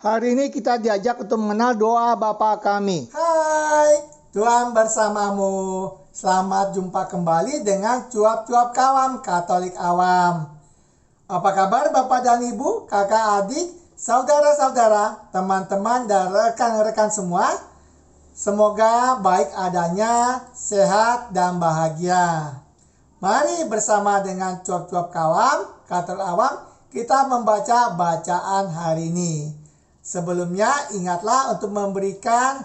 Hari ini kita diajak untuk mengenal doa Bapa kami. Hai, Tuhan bersamamu. Selamat jumpa kembali dengan cuap-cuap kawam Katolik awam. Apa kabar Bapak dan Ibu, kakak adik, saudara-saudara, teman-teman dan rekan-rekan semua? Semoga baik adanya, sehat dan bahagia. Mari bersama dengan cuap-cuap kawam Katolik awam kita membaca bacaan hari ini. Sebelumnya ingatlah untuk memberikan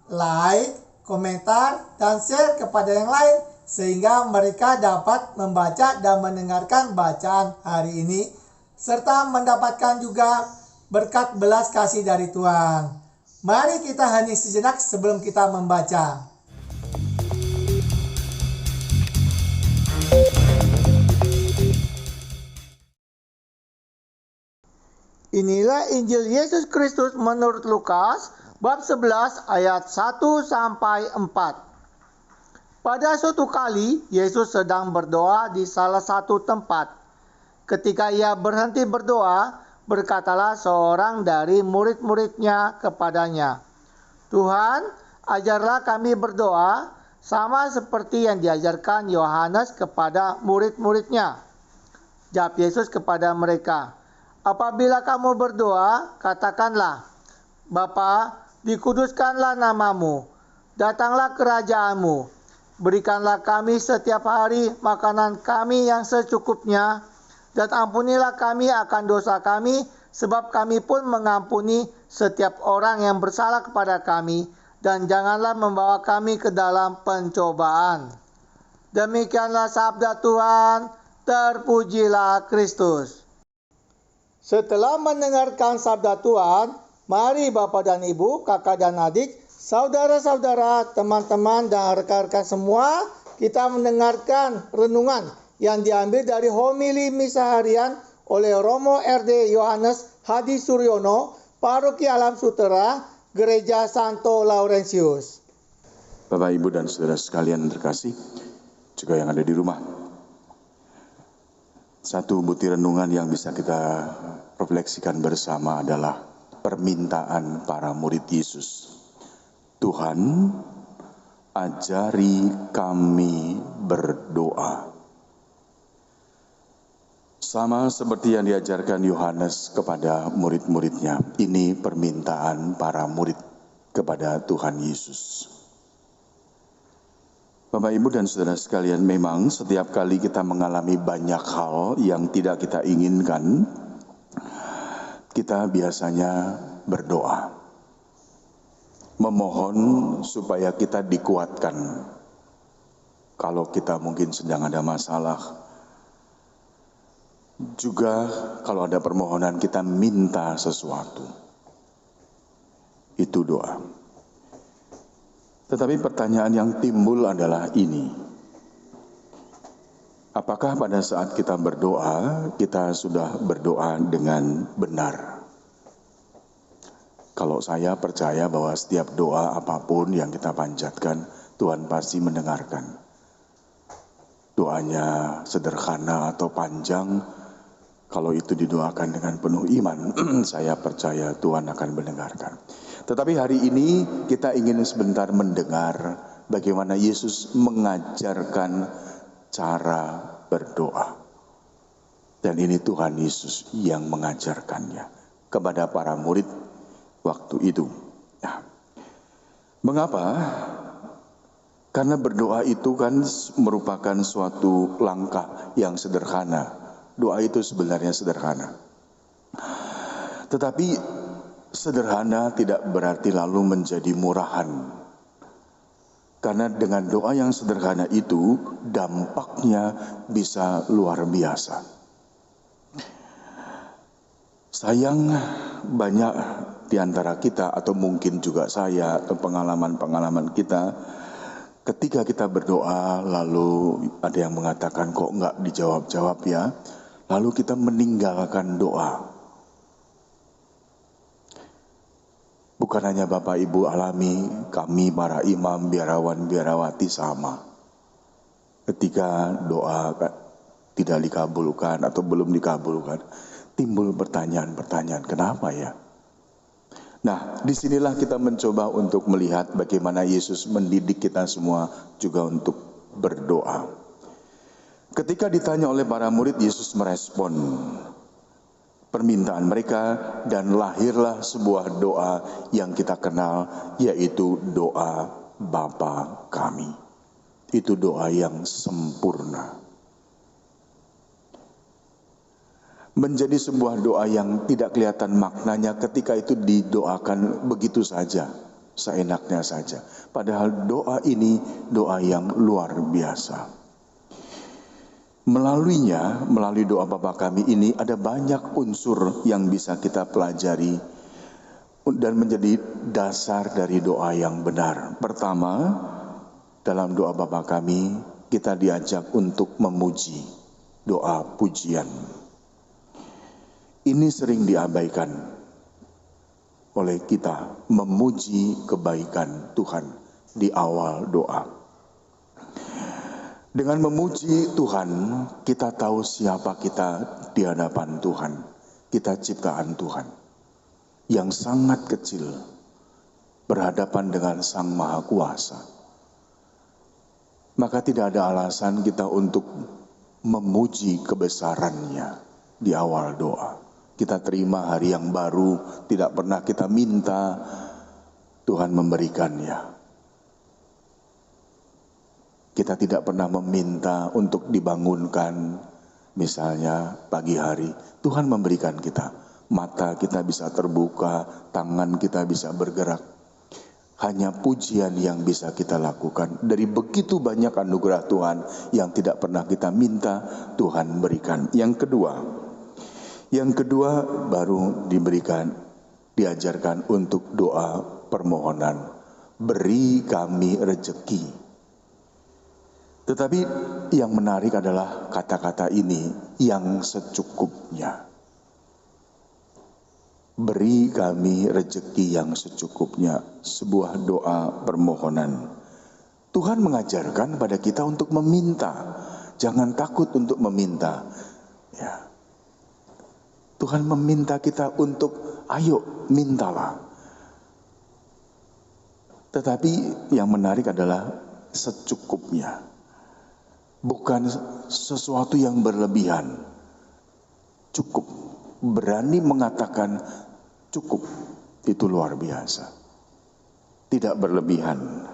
like, komentar, dan share kepada yang lain sehingga mereka dapat membaca dan mendengarkan bacaan hari ini serta mendapatkan juga berkat belas kasih dari Tuhan. Mari kita hening sejenak sebelum kita membaca. Inilah Injil Yesus Kristus menurut Lukas bab 11 ayat 1 sampai 4. Pada suatu kali Yesus sedang berdoa di salah satu tempat. Ketika ia berhenti berdoa, berkatalah seorang dari murid-muridnya kepadanya, "Tuhan, ajarlah kami berdoa sama seperti yang diajarkan Yohanes kepada murid-muridnya." Jawab Yesus kepada mereka, "Apabila kamu berdoa, katakanlah, Bapa, dikuduskanlah namamu, datanglah kerajaanmu, berikanlah kami setiap hari makanan kami yang secukupnya, dan ampunilah kami akan dosa kami, sebab kami pun mengampuni setiap orang yang bersalah kepada kami, dan janganlah membawa kami ke dalam pencobaan." Demikianlah sabda Tuhan, terpujilah Kristus. Setelah mendengarkan sabda Tuhan, mari Bapak dan Ibu, kakak dan adik, saudara-saudara, teman-teman dan rekan-rekan semua, kita mendengarkan renungan yang diambil dari homili misa harian oleh Romo RD Yohanes Hadi Suryono, Paroki Alam Sutera, Gereja Santo Laurentius. Bapak, Ibu, dan saudara sekalian terkasih, juga yang ada di rumah. Satu butir renungan yang bisa kita refleksikan bersama adalah permintaan para murid Yesus. Tuhan, ajari kami berdoa. Sama seperti yang diajarkan Yohanes kepada murid-muridnya, ini permintaan para murid kepada Tuhan Yesus. Bapak, Ibu, dan saudara sekalian, memang setiap kali kita mengalami banyak hal yang tidak kita inginkan, kita biasanya berdoa, memohon supaya kita dikuatkan. Kalau kita mungkin sedang ada masalah, juga kalau ada permohonan kita minta sesuatu, itu doa. Tetapi pertanyaan yang timbul adalah ini, apakah pada saat kita berdoa, kita sudah berdoa dengan benar? Kalau saya percaya bahwa setiap doa apapun yang kita panjatkan, Tuhan pasti mendengarkan. Doanya sederhana atau panjang, kalau itu didoakan dengan penuh iman, saya percaya Tuhan akan mendengarkan. Tetapi hari ini kita ingin sebentar mendengar bagaimana Yesus mengajarkan cara berdoa. Dan ini Tuhan Yesus yang mengajarkannya kepada para murid waktu itu. Nah, mengapa? Karena berdoa itu kan merupakan suatu langkah yang sederhana. Doa itu sebenarnya sederhana. Tetapi sederhana tidak berarti lalu menjadi murahan. Karena dengan doa yang sederhana itu, dampaknya bisa luar biasa. Sayang, banyak di antara kita, atau mungkin juga saya, atau pengalaman-pengalaman kita, ketika kita berdoa, lalu ada yang mengatakan, kok enggak dijawab-jawab ya? Lalu kita meninggalkan doa. Bukan hanya Bapak Ibu alami, kami para imam, biarawan, biarawati sama. Ketika doa tidak dikabulkan atau belum dikabulkan, timbul pertanyaan-pertanyaan, kenapa ya? Nah, disinilah kita mencoba untuk melihat bagaimana Yesus mendidik kita semua juga untuk berdoa. Ketika ditanya oleh para murid, Yesus merespon permintaan mereka dan lahirlah sebuah doa yang kita kenal, yaitu doa Bapa kami. Itu doa yang sempurna. Menjadi sebuah doa yang tidak kelihatan maknanya ketika itu didoakan begitu saja, seenaknya saja. Padahal doa ini doa yang luar biasa. Melalui doa Bapa kami ini ada banyak unsur yang bisa kita pelajari dan menjadi dasar dari doa yang benar. Pertama, dalam doa Bapa kami kita diajak untuk memuji, doa pujian. Ini sering diabaikan oleh kita, memuji kebaikan Tuhan di awal doa. Dengan memuji Tuhan, kita tahu siapa kita di hadapan Tuhan. Kita ciptaan Tuhan yang sangat kecil berhadapan dengan Sang Maha Kuasa. Maka tidak ada alasan kita untuk memuji kebesarannya di awal doa. Kita terima hari yang baru, tidak pernah kita minta, Tuhan memberikannya. Kita tidak pernah meminta untuk dibangunkan, misalnya pagi hari, Tuhan memberikan kita. Mata kita bisa terbuka, tangan kita bisa bergerak. Hanya pujian yang bisa kita lakukan. Dari begitu banyak anugerah Tuhan yang tidak pernah kita minta, Tuhan berikan. Yang kedua baru diajarkan untuk doa permohonan. Beri kami rejeki. Tetapi yang menarik adalah kata-kata ini, yang secukupnya. Beri kami rejeki yang secukupnya. Sebuah doa permohonan. Tuhan mengajarkan pada kita untuk meminta. Jangan takut untuk meminta. Ya. Tuhan meminta kita untuk, ayo mintalah. Tetapi yang menarik adalah secukupnya. Bukan sesuatu yang berlebihan. Cukup. Berani mengatakan cukup. Itu luar biasa. Tidak berlebihan.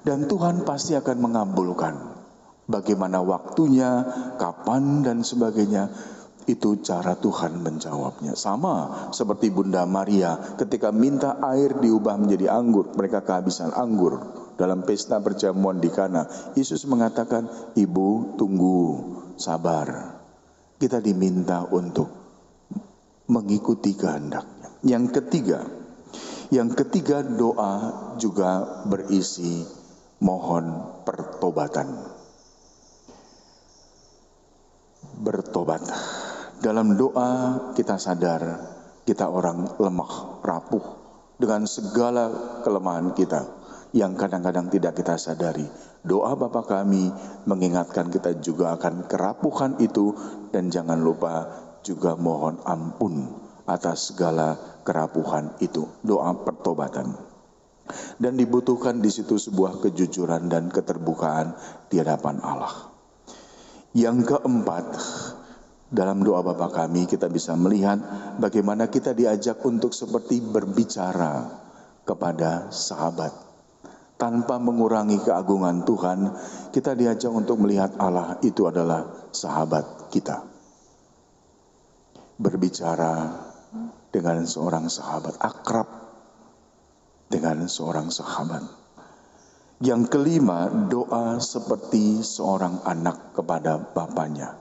Dan Tuhan pasti akan mengabulkan. Bagaimana waktunya, kapan dan sebagainya. Itu cara Tuhan menjawabnya. Sama seperti Bunda Maria ketika minta air diubah menjadi anggur. Mereka kehabisan anggur dalam pesta perjamuan di Kana. Yesus mengatakan, Ibu tunggu, sabar. Kita diminta untuk mengikuti kehendaknya. Yang ketiga doa juga berisi mohon pertobatan. Bertobat. Dalam doa kita sadar kita orang lemah, rapuh dengan segala kelemahan kita yang kadang-kadang tidak kita sadari. Doa Bapa kami mengingatkan kita juga akan kerapuhan itu, dan jangan lupa juga mohon ampun atas segala kerapuhan itu. Doa pertobatan. Dan dibutuhkan di situ sebuah kejujuran dan keterbukaan di hadapan Allah. Yang keempat, dalam doa Bapa kami kita bisa melihat bagaimana kita diajak untuk seperti berbicara kepada sahabat. Tanpa mengurangi keagungan Tuhan, kita diajak untuk melihat Allah itu adalah sahabat kita. Berbicara dengan seorang sahabat, akrab dengan seorang sahabat. Yang kelima, doa seperti seorang anak kepada bapaknya.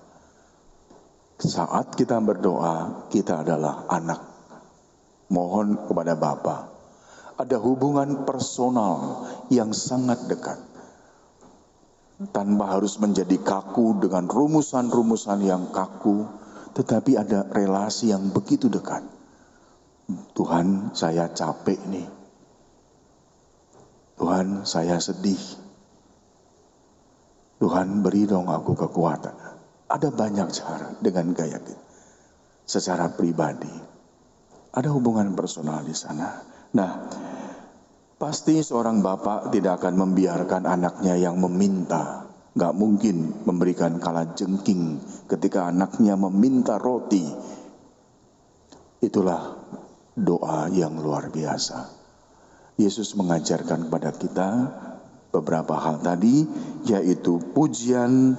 Saat kita berdoa, kita adalah anak. Mohon kepada Bapa. Ada hubungan personal yang sangat dekat. Tanpa harus menjadi kaku dengan rumusan-rumusan yang kaku, tetapi ada relasi yang begitu dekat. Tuhan, saya capek nih. Tuhan, saya sedih. Tuhan, beri dong aku kekuatan. Ada banyak cara dengan gaya kita. Secara pribadi. Ada hubungan personal di sana. Nah, pasti seorang bapak tidak akan membiarkan anaknya yang meminta. Gak mungkin memberikan kalajengking ketika anaknya meminta roti. Itulah doa yang luar biasa. Yesus mengajarkan kepada kita beberapa hal tadi, yaitu pujian,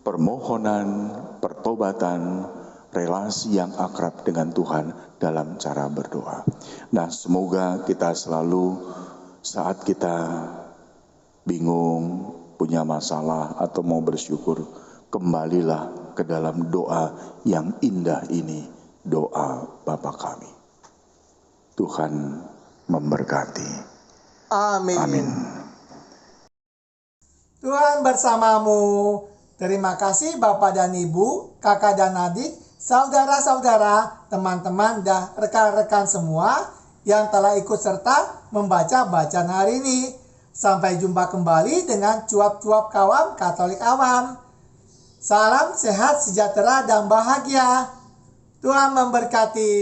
permohonan, pertobatan, relasi yang akrab dengan Tuhan dalam cara berdoa. Nah, semoga kita selalu saat kita bingung, punya masalah atau mau bersyukur, kembalilah ke dalam doa yang indah ini, doa Bapa kami. Tuhan memberkati. Amin. Amin. Tuhan bersamamu. Terima kasih Bapak dan Ibu, kakak dan adik, saudara-saudara, teman-teman, dan rekan-rekan semua yang telah ikut serta membaca bacaan hari ini. Sampai jumpa kembali dengan cuap-cuap kawam Katolik awam. Salam sehat, sejahtera, dan bahagia. Tuhan memberkati.